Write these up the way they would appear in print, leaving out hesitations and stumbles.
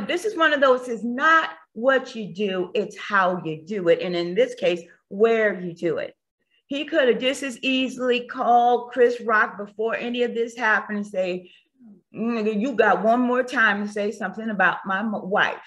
This is one of those, it's not what you do, it's how you do it. And in this case, where you do it. He could have just as easily called Chris Rock before any of this happened and say, you got one more time to say something about my wife.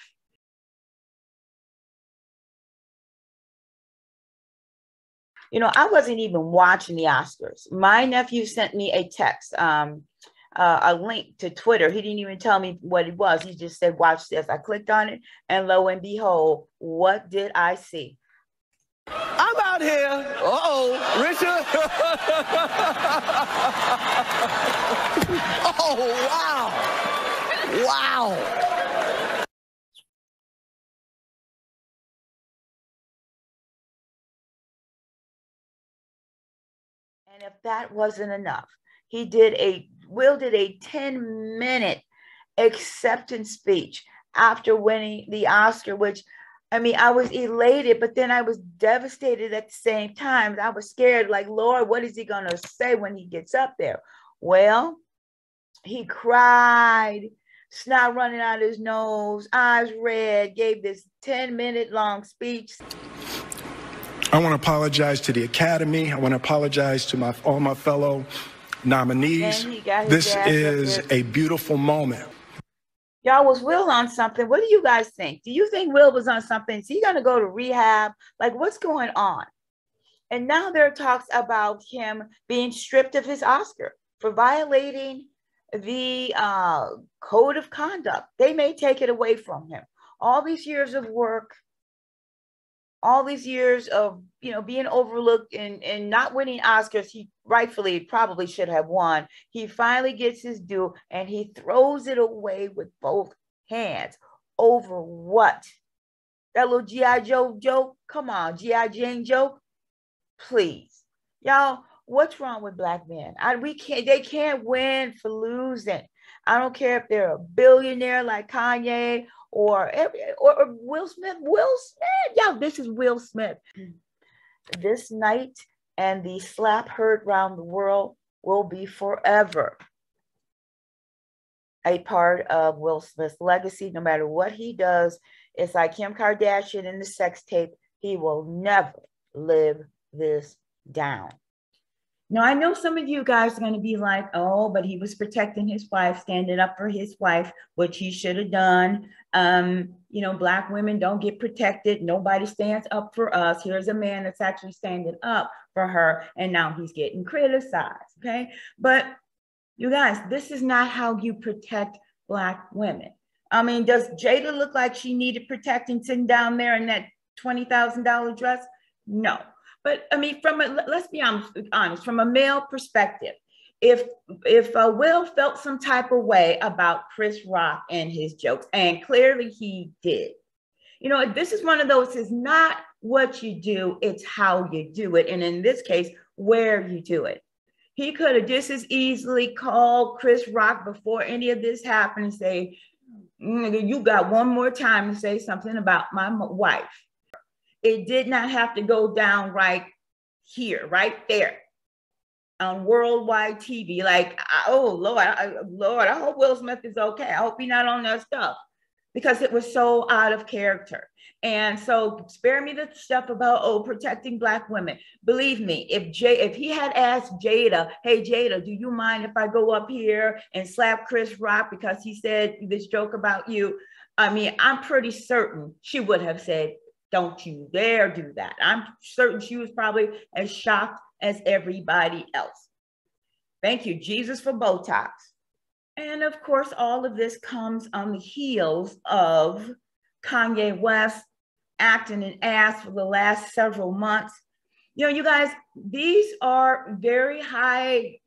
I wasn't even watching the Oscars. My nephew sent me a text, a link to Twitter. He didn't even tell me what it was. He just said, watch this. I clicked on it, and lo and behold, what did I see? I'm out here. Uh-oh, Richard. Oh, wow. Wow. And if that wasn't enough, Will did a 10-minute acceptance speech after winning the Oscar, which, I was elated, but then I was devastated at the same time. I was scared, like, Lord, what is he going to say when he gets up there? Well, he cried, snot running out of his nose, eyes red, gave this 10-minute long speech. I want to apologize to the Academy. I want to apologize to all my fellow nominees. This is a beautiful moment. Y'all, was Will on something? What do you guys think? Do you think Will was on something? Is he going to go to rehab? Like, what's going on? And now there are talks about him being stripped of his Oscar for violating the code of conduct. They may take it away from him. All these years of work, all these years of, being overlooked and not winning Oscars, he rightfully probably should have won. He finally gets his due, and he throws it away with both hands. Over what? That little G.I. Joe joke? Come on, G.I. Jane joke? Please. Y'all, what's wrong with Black men? They can't win for losing. I don't care if they're a billionaire like Kanye or Will Smith. Yo, this is Will Smith. This night and the slap heard round the world will be forever a part of Will Smith's legacy. No matter what he does, it's like Kim Kardashian in the sex tape. He will never live this down. Now, I know some of you guys are going to be like, oh, but he was protecting his wife, standing up for his wife, which he should have done. Black women don't get protected. Nobody stands up for us. Here's a man that's actually standing up for her, and now he's getting criticized, okay? But you guys, this is not how you protect Black women. Does Jada look like she needed protecting sitting down there in that $20,000 dress? No. But let's be honest, from a male perspective, if Will felt some type of way about Chris Rock and his jokes, and clearly he did, this is one of those, is not what you do, it's how you do it. And in this case, where you do it. He could have just as easily called Chris Rock before any of this happened and say, you got one more time to say something about my wife. It did not have to go down right here, right there on worldwide TV. Like, oh, Lord, I hope Will Smith is okay. I hope he's not on that stuff, because it was so out of character. And so spare me the stuff about, protecting Black women. Believe me, if he had asked Jada, hey, Jada, do you mind if I go up here and slap Chris Rock because he said this joke about you? I'm pretty certain she would have said, don't you dare do that. I'm certain she was probably as shocked as everybody else. Thank you, Jesus, for Botox. And of course, all of this comes on the heels of Kanye West acting an ass for the last several months. You guys, these are very high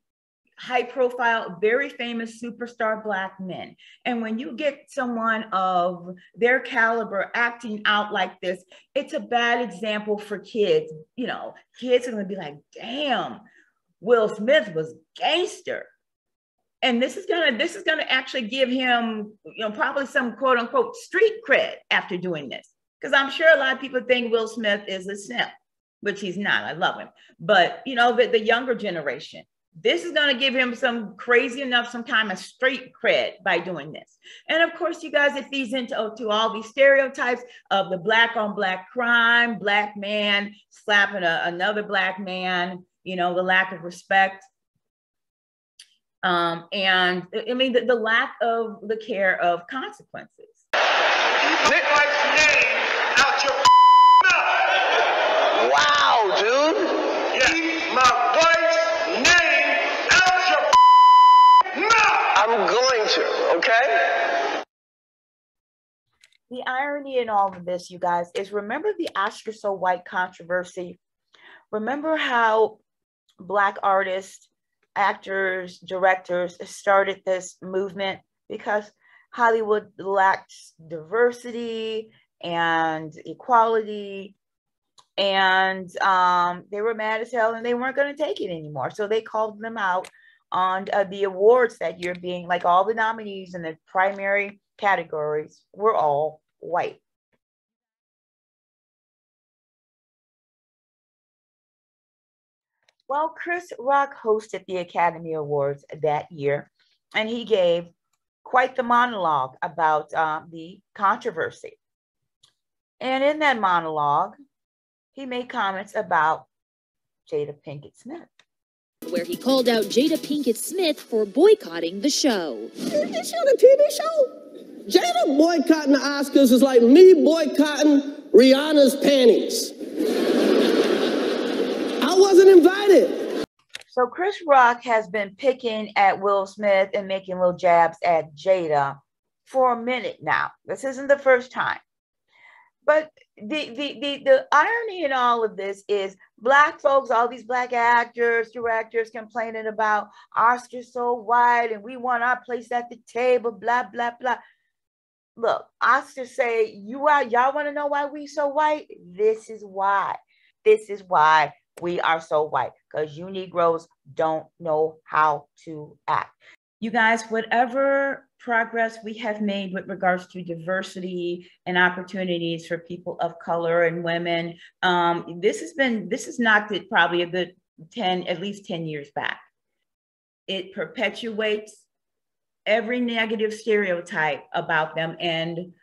profile, very famous superstar Black men. And when you get someone of their caliber acting out like this, it's a bad example for kids. Kids are going to be like, damn, Will Smith was gangster. And this is gonna actually give him, probably some quote unquote street cred after doing this. Because I'm sure a lot of people think Will Smith is a simp, which he's not. I love him. But, the younger generation, This is going to give him some crazy enough, some kind of street cred by doing this. And of course, you guys, it feeds into all these stereotypes of the black on black crime, black man slapping another black man, you know, the lack of respect. And I mean, the lack of the care of consequences. Nick wife's name out your mouth. Wow, dude. Yeah. Keep my wife's name out your mouth. I'm going to, okay? The irony in all of this, you guys, is remember the Oscar So White controversy? Remember how Black artists, actors, directors started this movement because Hollywood lacks diversity and equality, and they were mad as hell and they weren't going to take it anymore. So they called them out on the awards that year, being like all the nominees in the primary categories were all white. Well, Chris Rock hosted the Academy Awards that year, and he gave quite the monologue about the controversy. And in that monologue, he made comments about Jada Pinkett Smith, where he called out Jada Pinkett Smith for boycotting the show. Is she on a TV show? Jada boycotting the Oscars is like me boycotting Rihanna's panties. I wasn't invited. So Chris Rock has been picking at Will Smith and making little jabs at Jada for a minute now. This isn't the first time. But the irony in all of this is Black folks, all these Black actors, directors complaining about Oscars so white and we want our place at the table, blah, blah, blah. Look, Oscars say, y'all want to know why we so white? This is why. This is why we are so white, because you Negroes don't know how to act. You guys, whatever progress we have made with regards to diversity and opportunities for people of color and women, this is knocked it probably a good at least 10 years back. It perpetuates every negative stereotype about them. And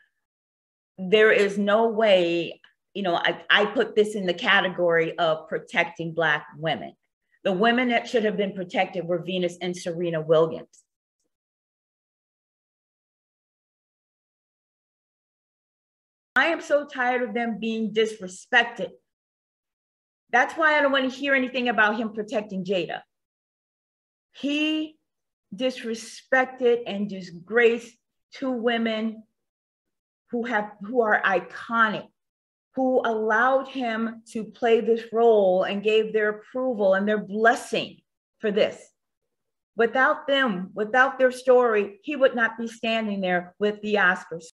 there is no way, you know, I put this in the category of protecting Black women. The women that should have been protected were Venus and Serena Williams. I am so tired of them being disrespected. That's why I don't want to hear anything about him protecting Jada. He disrespected and disgraced two women who are iconic, who allowed him to play this role and gave their approval and their blessing for this. Without them, without their story, he would not be standing there with the Oscars.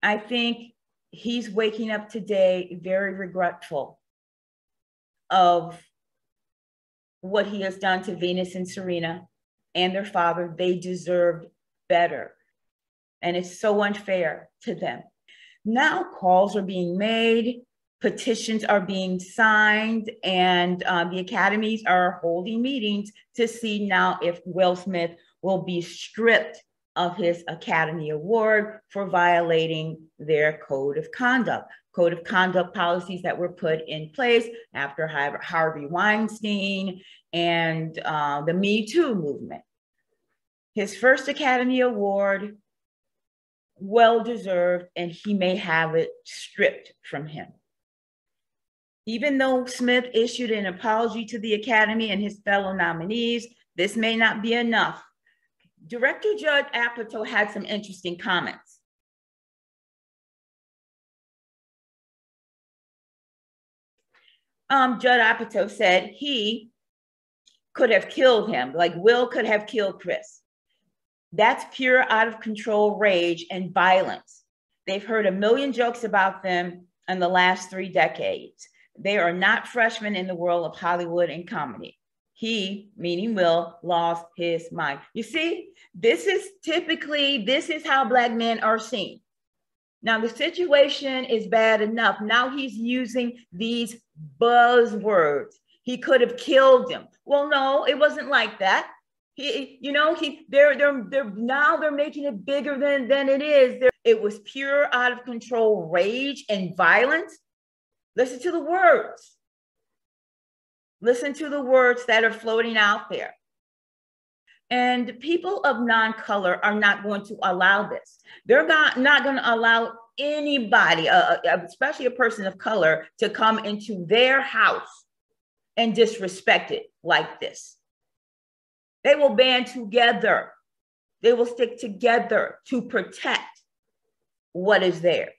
I think he's waking up today very regretful of what he has done to Venus and Serena and their father. They deserved better. And it's so unfair to them. Now calls are being made, petitions are being signed, and the academies are holding meetings to see now if Will Smith will be stripped of his Academy Award for violating their code of conduct policies that were put in place after Harvey Weinstein and the Me Too movement. His first Academy Award, well-deserved, and he may have it stripped from him. Even though Smith issued an apology to the Academy and his fellow nominees, this may not be enough. Director Judd Apatow had some interesting comments. Judd Apatow said he could have killed him, like Will could have killed Chris. That's pure out of control rage and violence. They've heard a million jokes about them in the last 3 decades. They are not freshmen in the world of Hollywood and comedy. He, meaning Will, lost his mind. You see, this is how Black men are seen. Now the situation is bad enough. Now he's using these buzzwords. He could have killed him. Well, no, it wasn't like that. They're making it bigger than it is. It was pure out of control rage and violence. Listen to the words. Listen to the words that are floating out there. And people of non-color are not going to allow this. They're not going to allow anybody, especially a person of color, to come into their house and disrespect it like this. They will band together. They will stick together to protect what is theirs.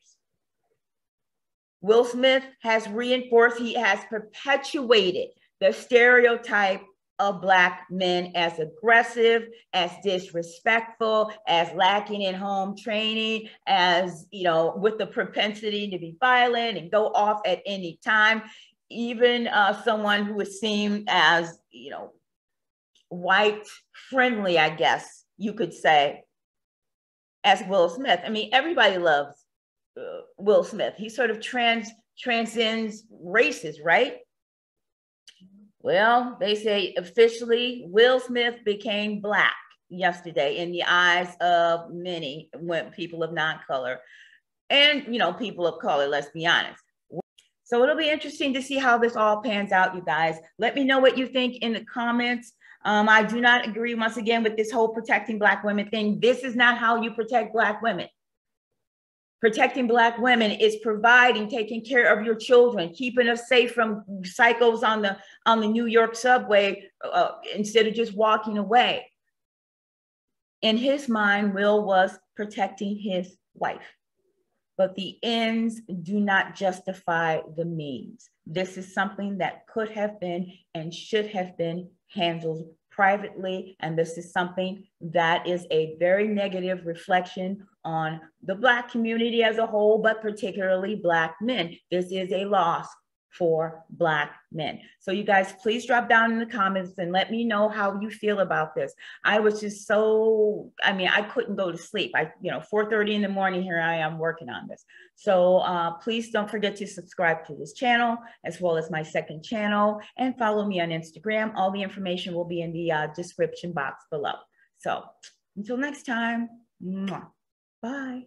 Will Smith has reinforced, he has perpetuated the stereotype of Black men as aggressive, as disrespectful, as lacking in home training, as, with the propensity to be violent and go off at any time. Even someone who is seen as, white friendly, I guess you could say, as Will Smith. I mean, everybody loves Will Smith. He sort of transcends races, right? Well, they say officially Will Smith became Black yesterday in the eyes of many people of non-color and, people of color, let's be honest. So it'll be interesting to see how this all pans out, you guys. Let me know what you think in the comments. I do not agree, once again, with this whole protecting Black women thing. This is not how you protect Black women. Protecting Black women is providing, taking care of your children, keeping us safe from psychos on the New York subway instead of just walking away. In his mind, Will was protecting his wife. But the ends do not justify the means. This is something that could have been and should have been handled privately. And this is something that is a very negative reflection on the Black community as a whole, but particularly Black men. This is a loss for Black men. So you guys, please drop down in the comments and let me know how you feel about this. I was just I couldn't go to sleep. 4:30 in the morning, here I am working on this. So please don't forget to subscribe to this channel, as well as my second channel, and follow me on Instagram. All the information will be in the description box below. So until next time, bye.